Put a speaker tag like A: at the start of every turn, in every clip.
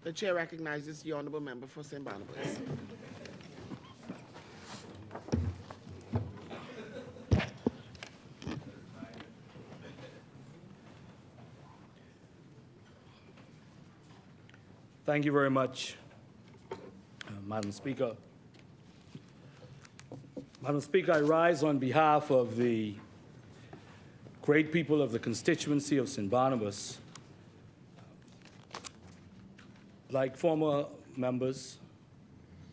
A: The chair recognizes the honorable member for St. Barnabas.
B: Thank you very much, Madam Speaker. Madam Speaker, I rise on behalf of the great people of the constituency of St. Barnabas, like former members,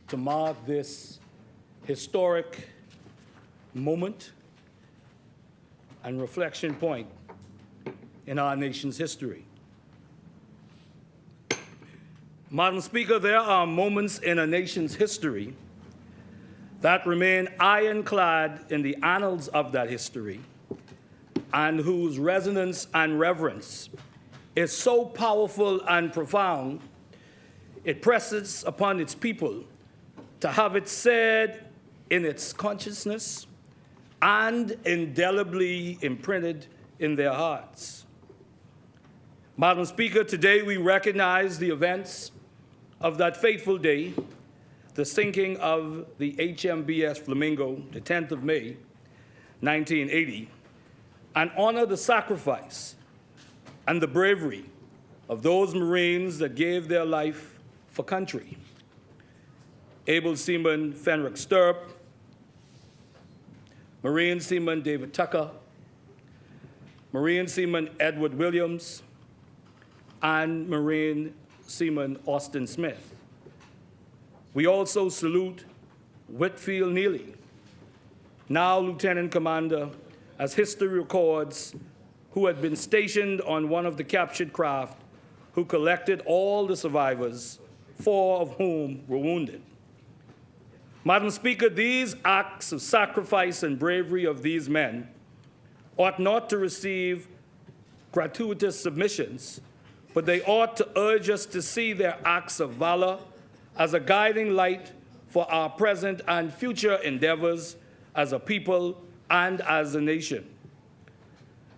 B: to mark this historic moment and reflection point in our nation's history. Madam Speaker, there are moments in a nation's history that remain ironclad in the annals of that history and whose resonance and reverence is so powerful and profound, it presses upon its people to have it said in its consciousness and indelibly imprinted in their hearts. Madam Speaker, today we recognize the events of that fateful day, the sinking of the HMBS Flamingo, the 10th of May, 1980, and honor the sacrifice and the bravery of those Marines that gave their life for country. Able Seaman Fenric Stirrup, Marine Seaman David Tucker, Marine Seaman Edward Williams, and Marine Seaman Austin Smith. We also salute Whitfield Neely, now Lieutenant Commander, as history records, who had been stationed on one of the captured craft, who collected all the survivors, 4 of whom were wounded. Madam Speaker, these acts of sacrifice and bravery of these men ought not to receive gratuitous submissions, but they ought to urge us to see their acts of valor as a guiding light for our present and future endeavors as a people and as a nation.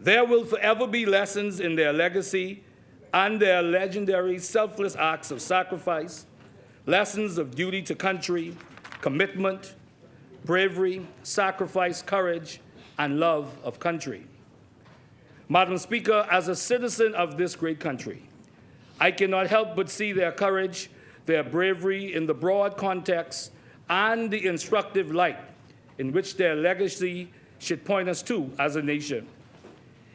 B: There will forever be lessons in their legacy and their legendary selfless acts of sacrifice, lessons of duty to country, commitment, bravery, sacrifice, courage, and love of country. Madam Speaker, as a citizen of this great country, I cannot help but see their courage, their bravery in the broad context and the instructive light in which their legacy should point us to as a nation.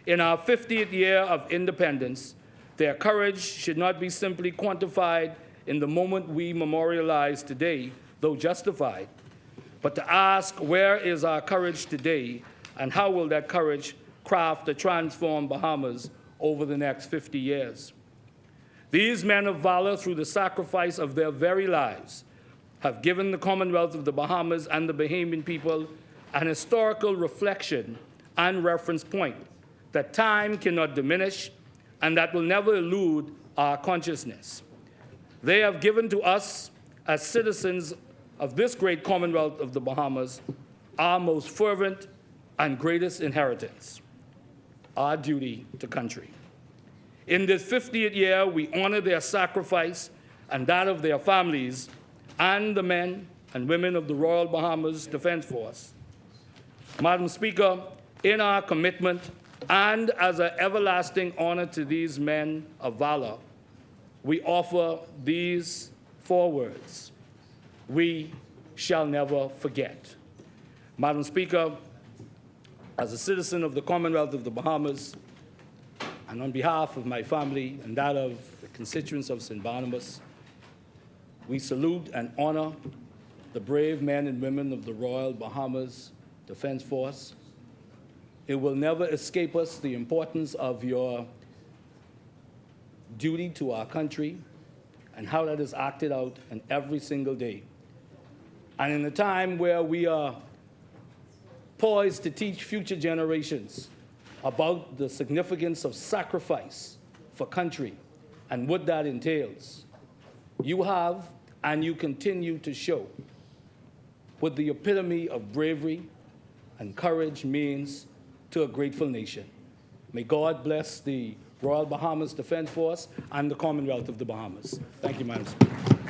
B: In our 50th year of independence, their courage should not be simply quantified in the moment we memorialize today, though justified, but to ask, where is our courage today, and how will that courage craft a transformed Bahamas over the next 50 years? These men of valor, through the sacrifice of their very lives, have given the Commonwealth of the Bahamas and the Bahamian people an historical reflection and reference point that time cannot diminish and that will never elude our consciousness. They have given to us, as citizens of this great Commonwealth of the Bahamas, our most fervent and greatest inheritance, our duty to country. In this 50th year, we honor their sacrifice and that of their families and the men and women of the Royal Bahamas Defense Force. Madam Speaker, in our commitment and as an everlasting honor to these men of valor, we offer these 4 words: we shall never forget. Madam Speaker, as a citizen of the Commonwealth of the Bahamas, and on behalf of my family and that of the constituents of St. Barnabas, we salute and honor the brave men and women of the Royal Bahamas Defense Force. It will never escape us the importance of your duty to our country and how that is acted out in every single day. And in a time where we are poised to teach future generations about the significance of sacrifice for country and what that entails, you have and you continue to show what the epitome of bravery and courage means to a grateful nation. May God bless the Royal Bahamas Defense Force, and the Commonwealth of the Bahamas. Thank you, Madam Speaker.